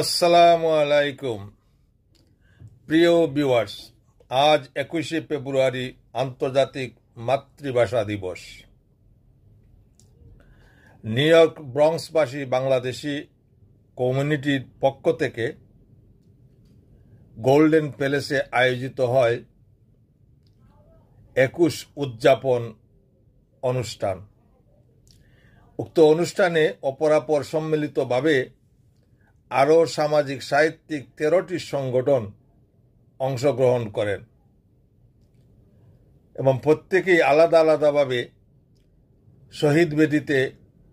আসসালামু আলাইকুম প্রিয় ভিউয়ার্স, আজ 21শে ফেব্রুয়ারি আন্তর্জাতিক মাতৃভাষা দিবস। নিউ ইয়র্ক ব্রঙ্কসবাসী বাংলাদেশি কমিউনিটির পক্ষ থেকে গোল্ডেন প্যালেসে আয়োজিত হয় 21 উদযাপন অনুষ্ঠান। উক্ত অনুষ্ঠানে অপরাপর সম্মিলিতভাবে আরও সামাজিক সাহিত্যিক 13টি সংগঠন অংশগ্রহণ করেন এবং প্রত্যেকেই আলাদা আলাদাভাবে শহীদ বেদিতে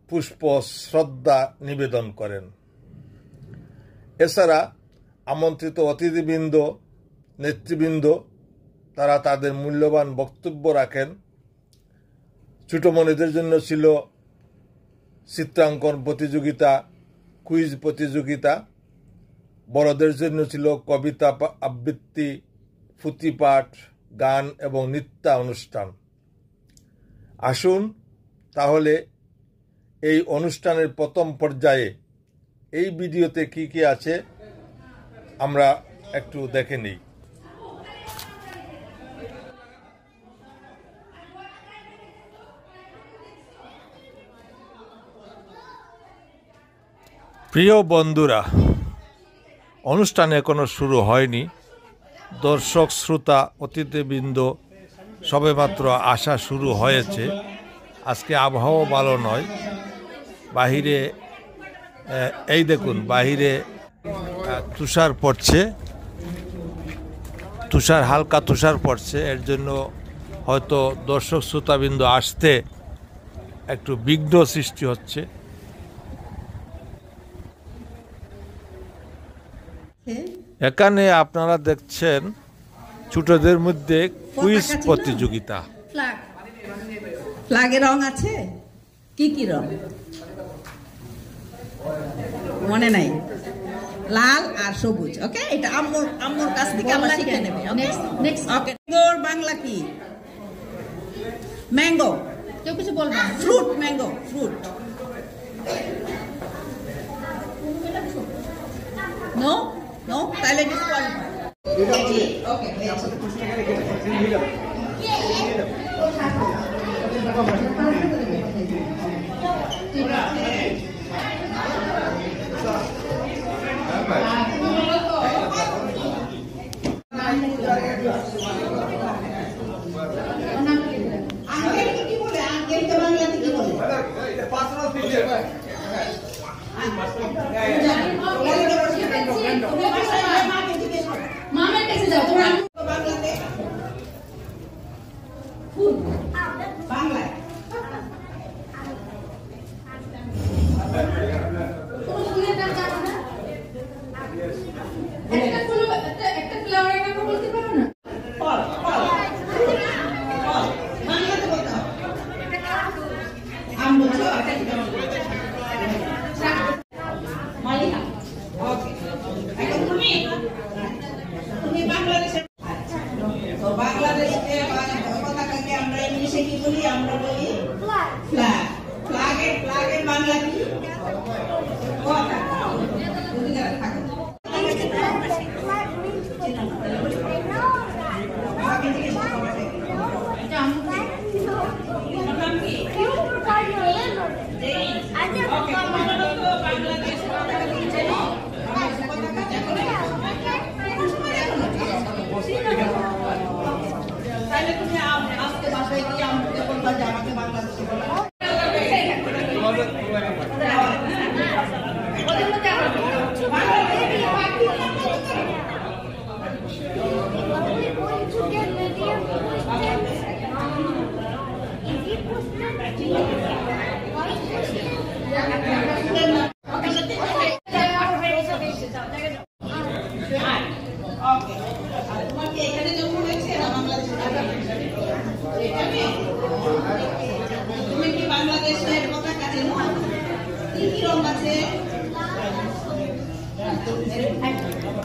পুষ্প শ্রদ্ধা নিবেদন করেন। এছাড়া আমন্ত্রিত অতিথিবৃন্দ, নেতৃবৃন্দ তারা তাদের মূল্যবান বক্তব্য রাখেন। ছোটমণিদের জন্য ছিল চিত্রাঙ্কন প্রতিযোগিতা, কুইজ প্রতিযোগিতা, বড়দের জন্য ছিল কবিতা আবৃত্তি, পুঁথিপাঠ, গান এবং নৃত্য অনুষ্ঠান। আসুন তাহলে এই অনুষ্ঠানের প্রথম পর্যায়ে এই ভিডিওতে কি কি আছে আমরা একটু দেখে নিই। প্রিয় বন্ধুরা, অনুষ্ঠান এখনো শুরু হয়নি। দর্শক, শ্রোতা, অতিথিবৃন্দ সবেমাত্র আসা শুরু হয়েছে। আজকে আবহাওয়া ভালো নয়। বাহিরে এই দেখুন, বাহিরে তুষার পড়ছে, হালকা তুষার পড়ছে। এর জন্য হয়তো দর্শক শ্রোতাবৃন্দ আসতে একটু বিঘ্ন সৃষ্টি হচ্ছে। এখানে আপনারা দেখছেন ছোটদের মধ্যে কুইজ প্রতিযোগিতা। ফ্ল্যাগের রং আছে, কি কি রং মনে নাই? লাল আর সবুজ। ওকে, এটা আম্মুর কাছ থেকে আমরা শিখে নেব। Next okay. বাংলা কি? ম্যাঙ্গো। কেউ কিছু বলবে? Fruit, mango fruit. No no, তাহলে disqualify. Okay,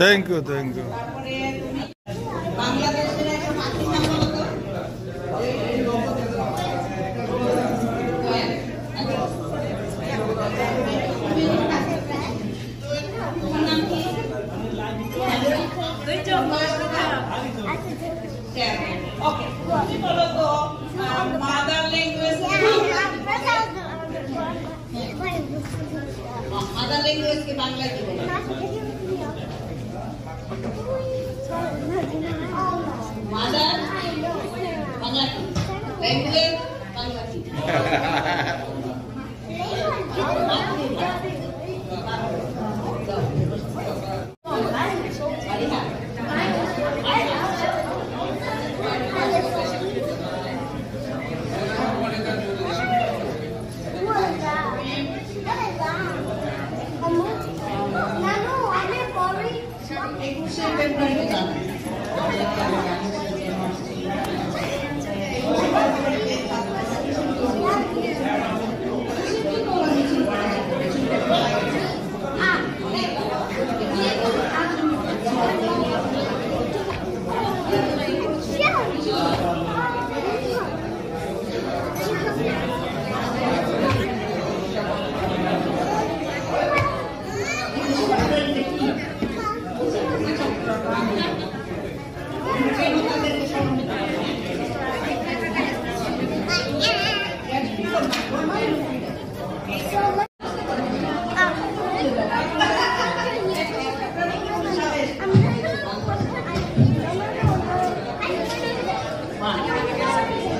thank you, thank you. নাম কি? Okay. তুমি বলো তো মাদার ল্যাঙ্গুয়েজ মাদার ল্যাঙ্গুয়েজ কি বাংলা কি বলে? মাদার বাংলা কি? ল্যাঙ্গুয়েজ বাংলা কি?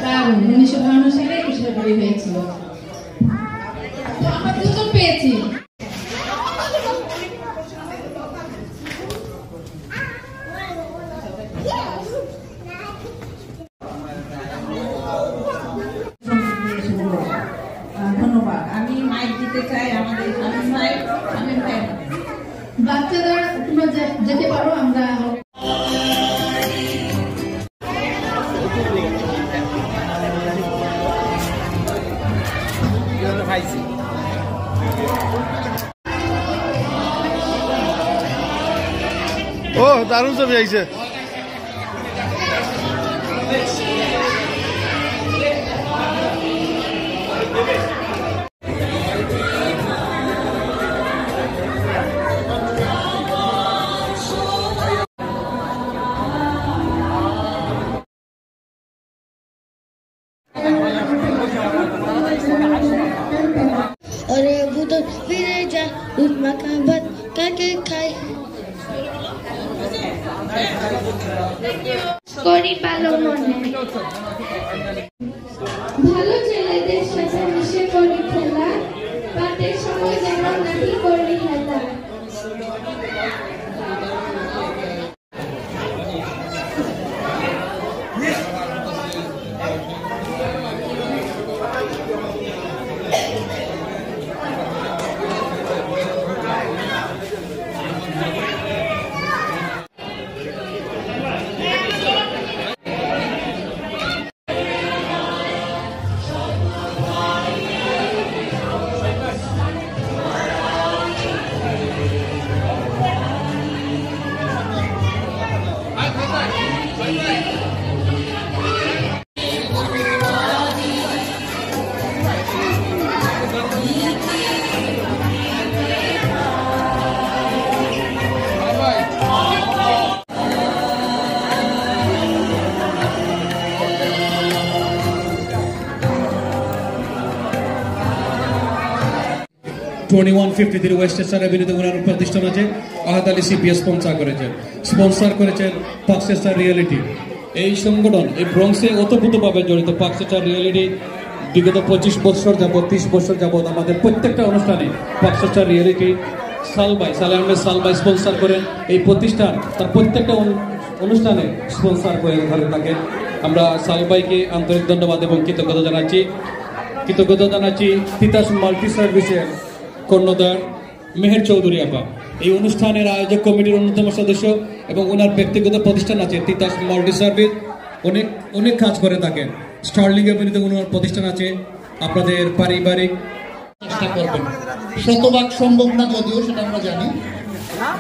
দারুণ 1952 সালে 21 ফেব্রুয়ারি হয়েছিল। তো আমরা দুজন পেয়েছি। ধন্যবাদ। আমি মাইক দিতে চাই আমাদের শামীম ভাই। বাচ্চারা তোমরা যেতে পারো, আমরা ও দারুণ ছবি আইছে। अरे वो तो फिरे जा उस मकान पर करके खाए করি ভালো মনে ভালো ছেলেদের সাথে মিশে করি খেলা পাটের সময় যেন নাহি করি খেলা ওয়েস্ট স্টারের বিরুদ্ধে ওনার প্রতিষ্ঠান আছে আহাদ আলী সিপিএস স্পন্সর করেছেন পাকসেস্টার রিয়েলিটি। এই সংগঠন এই ব্রঙ্কসে ওতপ্রোতভাবে জড়িত। পাকসেস্টার রিয়েলিটি বিগত 25 বছর যাবত 30 বছর যাবত আমাদের প্রত্যেকটা অনুষ্ঠানে পাকসেস্টার রিয়েলিটি সালে আহমেদ সালবাই স্পন্সর করেন। এই প্রতিষ্ঠান তার প্রত্যেকটা অনুষ্ঠানে স্পন্সর করে থাকেন। আমরা সালবাইকে আন্তরিক ধন্যবাদ এবং কৃতজ্ঞতা জানাচ্ছি তিতাস মাল্টি সার্ভিসের কর্ণধার মেহের চৌধুরী আপা, এই অনুষ্ঠানের আয়োজক কমিটির অন্যতম সদস্য এবং ওনার ব্যক্তিগত প্রতিষ্ঠান আছে তিতাস মাল্টি সার্ভিস, অনেক কাজ করে থাকেন। স্টার্লিং এর বিরুদ্ধে ওনার প্রতিষ্ঠান আছে। আপনাদের পারিবারিক চেষ্টা করবেন, শতভাগ সম্ভব না যদিও সেটা আমরা জানি,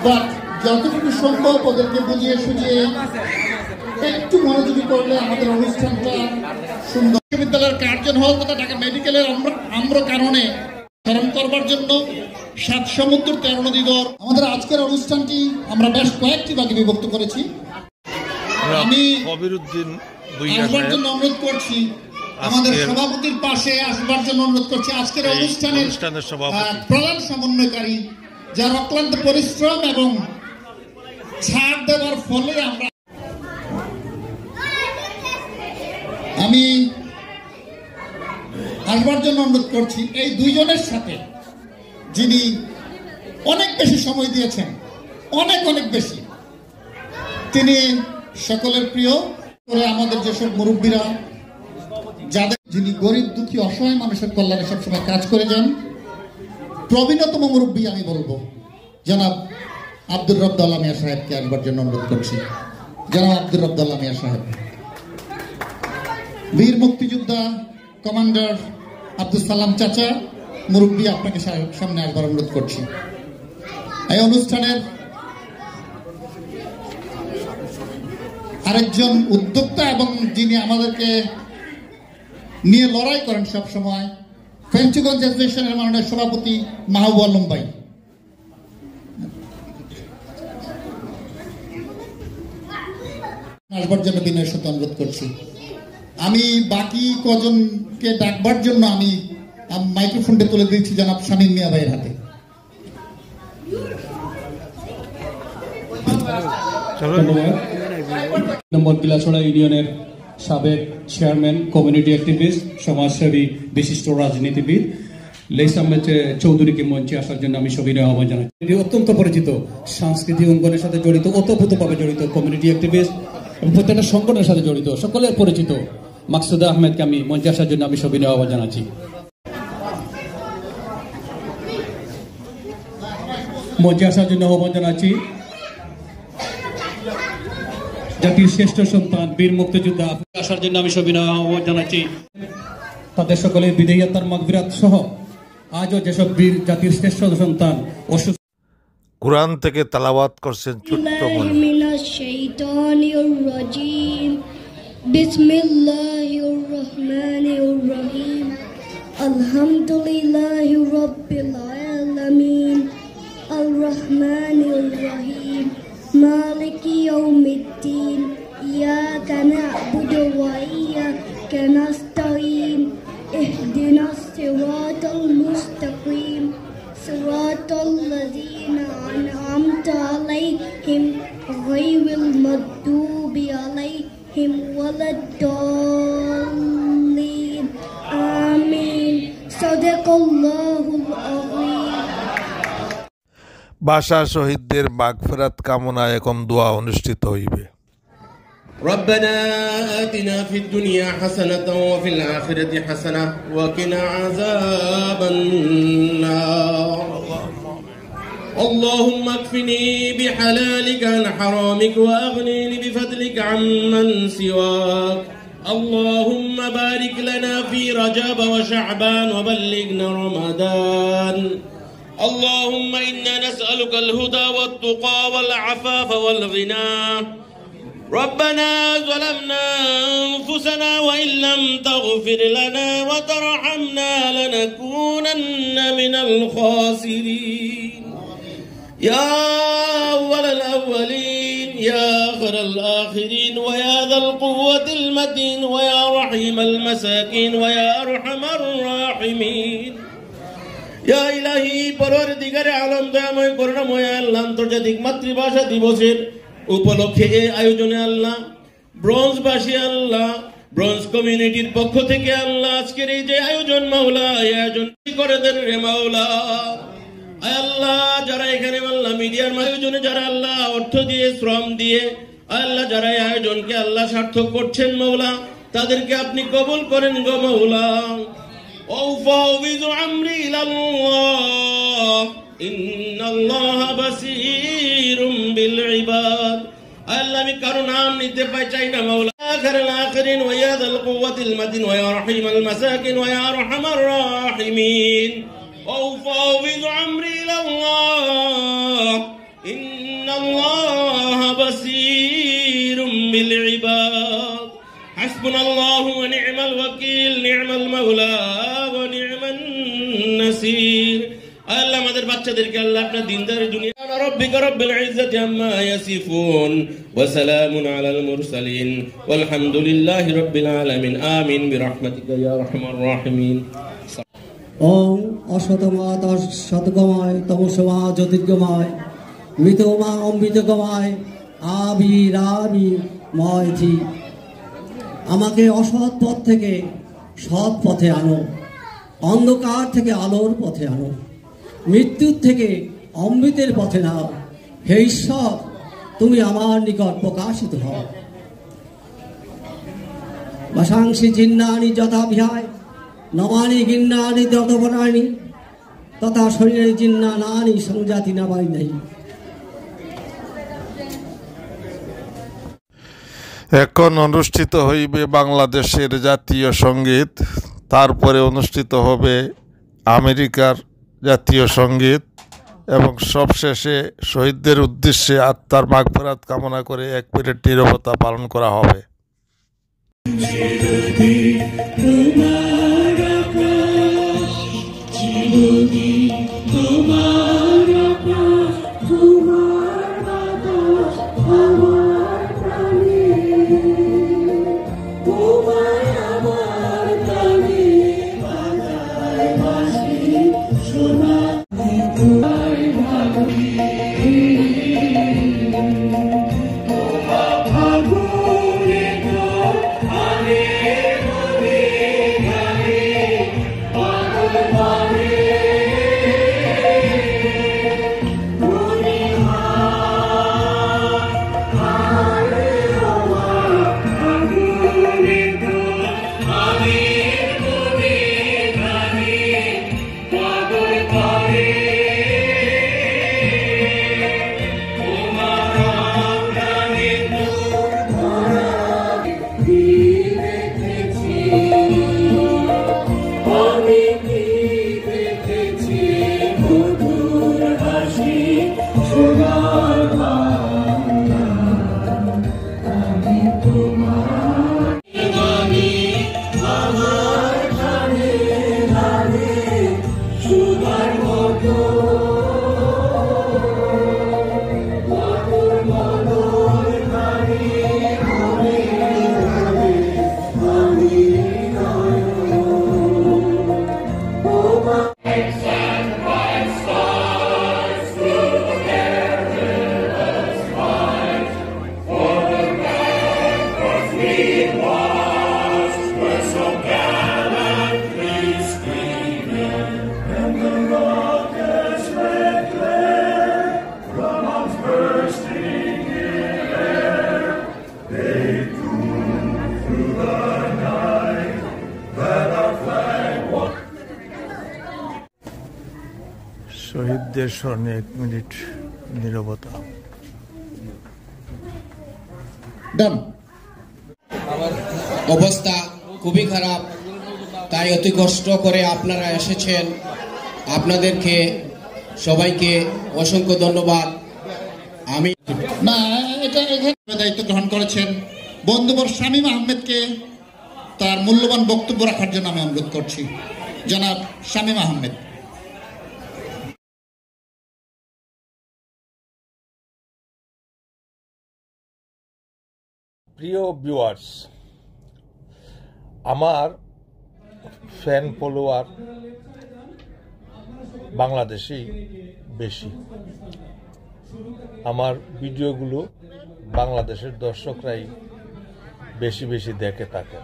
বাট যতটুকু সম্ভব ওদেরকে বুঝিয়ে সুঝিয়ে একটু মনোযোগী করলে আমাদের অনুষ্ঠানটা সুন্দর। বিশ্ববিদ্যালয়ের কার্জন হল তথা ঢাকা মেডিকেলের আমরা কারণে স্মরণ করবার জন্য 7 সমুদ্র 13 নদীগর আমাদের আজকের অনুষ্ঠানটি আমরা বেশ কয়েকটি ভাগে বিভক্ত করেছি। আমি কবিরউদ্দিন ভূঁইয়া আসবার সাহেব জন্য অনুরোধ করছি, আমাদের সভাপতির পাশে আসবার জন্য অনুরোধ করছি। আজকের অনুষ্ঠানের সভাপতি প্রধান সমন্বয়কারী, যার অক্লান্ত পরিশ্রম এবং ছাড় দেওয়ার ফলে আমি আসবার জন্য অনুরোধ করছি এই দুইজনের সাথে, যিনি অনেক বেশি সময় দিয়েছেন, অনেক অনেক বেশি। তিনি সকলের প্রিয় করে আমাদের যেসব মুরব্বীরা, যাদের যিনি গরিব দুঃখী অসহায় মানুষের কল্যাণে সবসময় কাজ করে যান, প্রবীণতম মুরব্বী আমি বলবো জনাব আব্দুর রব দাল্লা মিয়া সাহেবকে আসবার জন্য অনুরোধ করছি। জনাব আব্দুর রব দাল্লা মিয়া সাহেব, বীর মুক্তিযোদ্ধা কমান্ডার আব্দুল সালাম চাচা মুরব্বী, আপনাকে সামনে আসবার অনুরোধ করছি। এই অনুষ্ঠানের আরেকজন উদ্যোক্তা এবং যিনি আমাদেরকে নিয়ে লড়াই করেন সব সময়, ফেঞ্চুগঞ্জ অ্যাসোসিয়েশনের মাননীয় সভাপতি মাহবুব আলম ভাই, আসবার জন্য বিনয়ের সাথে অনুরোধ করছি। আমি বাকি কজনকে ডাকবার জন্য আমি মাইক্রোফোনটা তুলে দিচ্ছি জনাব শামীম মিয়া ভাইয়ের হাতে। নম্বর বিলাসড়া ইউনিয়নের সাবেক চেয়ারম্যান, কমিউনিটি অ্যাক্টিভিস্ট, সমাজসেবী, বিশিষ্ট রাজনীতিবিদ লেইসাম চৌধুরীকে মঞ্চে আসার জন্য আমি সবিনয় আহ্বান জানাই। এটি অত্যন্ত পরিচিত, সাংস্কৃতিক অঙ্গনের সাথে জড়িত, ওতপ্রোতভাবে জড়িত, কমিউনিটি অ্যাক্টিভিস্ট এবং প্রত্যেকটা সংগঠনের সাথে জড়িত, সকলের পরিচিত মাকসুদা আহমেদকে আমি মঞ্চে আসার জন্য আমি সবিনয় আহ্বান জানাচ্ছি। মঞ্চে আসার জন্য আহ্বান জানাচ্ছি জাতির শ্রেষ্ঠ সন্তান বীর মুক্তিযোদ্ধা আসার জন্য আমি সবিনয় আহ্বান জানাচ্ছি। তাদের সকলের বিদায়ী আত্মার মাগফিরাত সহ আজও যেসব বীর জাতির শ্রেষ্ঠ সন্তান অসুস্থ। কোরআন থেকে তেলাওয়াত করছেন ছোট্ট মনি। বিসমিল্লাহির রহমানির রহিম। আলহামদুলিল্লাহি রাব্বিল আলামিন। আর রহমানির রহিম। মালিকি ইয়াউমিদ্দিন। ইয়াকা না'বুদু ওয়া ইয়াকা নাস্তাঈন। ইহদিনাস সিরাতাল মুস্তাকিম। সিরাতাল লাযীনা আন'আমতা আলাইহিম গায়রিল মাগদুবি আলাইহিম ওয়ালাদ-দাল্লিন। আমিন। সাদাকাল্লাহুল আযীম। ভাষা শহীদদের মাগফিরাত কামনায় এখন দোয়া অনুষ্ঠিত হইবে। ربنا آتنا في الدنيا حسنة وفي الآخرة حسنة وقنا عذاب النار. اللهم اكفني بحلالك عن حرامك وأغنني بفضلك عمن سواك. اللهم بارك لنا في رجب وشعبان وبلغنا رمضان. اللهم إنا نسألك الهدى والتقى والعفاف والغنى. ربنا ظلمنا أنفسنا وإن لم تغفر لنا وترحمنا لنكونن من الخاسرين. يا أول الأولين يا آخر الآخرين ويا ذا القوة المتين ويا رحيم المساكين ويا أرحم الراحمين. يا إلهي পরওয়ারদিগারে আলম দয়াময় করুণাময় আল্লাহ, আন্তর্জাতিক মাতৃভাষা দিবসের উপলক্ষে এই আয়োজনে আল্লাহ, ব্রোঞ্জবাসী আল্লাহ, ব্রোঞ্জ কমিউনিটির পক্ষ থেকে আল্লাহ আজকের এই যে আয়োজন মাওলা, এই আয়োজন করে দেন রে মাওলা। আল্লাহ যারা এখানে আল্লাহ মিডিয়ার আয়োজনে যারা আল্লাহ অর্থ দিয়ে শ্রম দিয়ে আল্লাহ যারা এই আয়োজনকে আল্লাহ সার্থক করছেন মাওলা, তাদেরকে আপনি কবুল করেন গো মাওলা। ওয়াফাউযু আমরি ইলাল্লাহ ইন্নাল্লাহা বাসীরুম বিল ইবাদ। আল্লাহ আমি কারো নাম নিতে চাই না মাওলা। আখিরুল আখিরিন ওয়া ইয়া যাল কুওয়াতিল মাতিন ওয়া ইয়া রাহিমাল মাসাকিন ওয়া ইয়া আরহামার রাহিমিন। ওয়াফাউযু আমরি ইলাল্লাহ ইন্নাল্লাহা বাসীরুম বিল ইবাদ। হাসবুনাল্লাহু ওয়া নি'মাল ওয়াকিল, নি'মাল মাওলা ওয়া নি'মান নাসির। আল্লাহ আমাদের বাচ্চাদেরকে আল্লাহ আপনার দিনদার দুনিয়া ربك رب العزة عما يصفون وسلام على المرسلين والحمد لله رب العالمين آمين برحمتك يا أرحم الراحمين ওম অশতমা শতগমায় তমসমা জ্যোতির্গময় মৃতমা অমৃতগমায় আবিরাবি ময়থি। আমাকে অসৎ পথ থেকে সৎ পথে আনো, অন্ধকার থেকে আলোর পথে আনো, মৃত্যুর থেকে অমৃতের পথে নাও। হে ঈশ্বর, তুমি আমার নিকট প্রকাশিত হও। বাসাংসি জিন্নানি যথাভিহায় নমানি গিন্নানি যতবনানি তথা শরীরে জিন্না নানি সংজাতি নাবাই নাই। এখন অনুষ্ঠিত হইবে বাংলাদেশের জাতীয় সঙ্গীত, তারপরে অনুষ্ঠিত হবে আমেরিকার জাতীয় সঙ্গীত এবং সবশেষে শহীদদের উদ্দেশ্যে আত্মার মাগফিরাত কামনা করে 1 মিনিট নীরবতা পালন করা হবে। শহীদদের স্মরণে 1 মিনিট নীরবতা। অবস্থা খুবই খারাপ, তাই অতি কষ্ট করে আপনারা এসেছেন। আপনাদেরকে সবাইকে অসংখ্য ধন্যবাদ। আমি না এটা এখানে দায়িত্ব গ্রহণ করেছেন বন্ধুবর শামীম আহমেদকে তার মূল্যবান বক্তব্য রাখার জন্য আমি অনুরোধ করছি। জনাব শামীম আহমেদ। প্রিয় ভিউয়ার্স, আমার ফ্যান ফলোয়ার বাংলাদেশেই বেশি। আমার ভিডিওগুলো বাংলাদেশের দর্শকরাই বেশি বেশি দেখে থাকেন,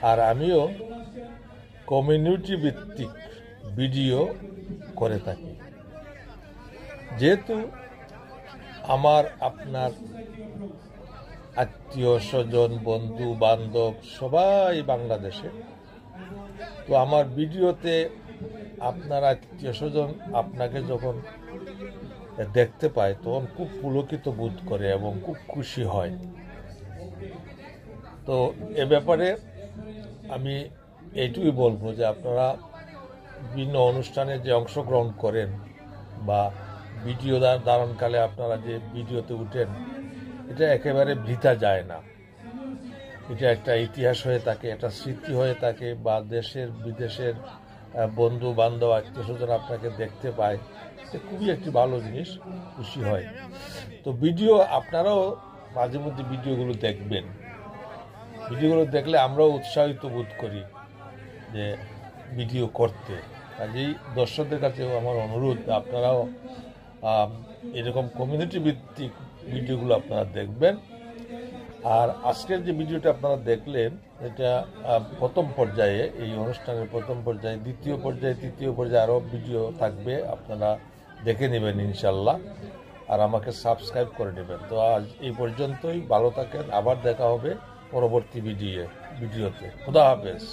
আর আমিও কমিউনিটি ভিত্তিক ভিডিও করে থাকি। যেহেতু আমার আপনার আত্মীয় স্বজন বন্ধু বান্ধব সবাই বাংলাদেশে, তো আমার ভিডিওতে আপনার আত্মীয় স্বজন আপনাকে যখন দেখতে পায় তখন খুব পুলকিত বোধ করে এবং খুব খুশি হয়। তো এ ব্যাপারে আমি এইটুকুই বলবো যে আপনারা বিভিন্ন অনুষ্ঠানে যে অংশগ্রহণ করেন বা ভিডিও ধারণকালে আপনারা যে ভিডিওতে উঠেন, এটা একেবারে বৃথা যায় না। এটা একটা ইতিহাস হয়ে থাকে, একটা স্মৃতি হয়ে থাকে, বা দেশের বিদেশের বন্ধু বান্ধব আত্মীয় স্বজন আপনাকে দেখতে পায়, সে খুবই একটি ভালো জিনিস, খুশি হয়। তো ভিডিও আপনারাও মাঝে মধ্যে ভিডিওগুলো দেখবেন, ভিডিওগুলো দেখলে আমরাও উৎসাহিত বোধ করি যে ভিডিও করতে। কাজেই দর্শকদের কাছেও আমার অনুরোধ, আপনারাও এরকম কমিউনিটি ভিত্তিক ভিডিওগুলো আপনারা দেখবেন। আর আজকের যে ভিডিওটা আপনারা দেখলেন, এটা প্রথম পর্যায়ে, এই অনুষ্ঠানের প্রথম পর্যায়ে, দ্বিতীয় পর্যায়ে, তৃতীয় পর্যায়ে আরও ভিডিও থাকবে, আপনারা দেখে নেবেন ইনশাল্লাহ, আর আমাকে সাবস্ক্রাইব করে নেবেন। তো আজ এই পর্যন্তই, ভালো থাকেন, আবার দেখা হবে পরবর্তী ভিডিওতে। খুদা হাফেজ।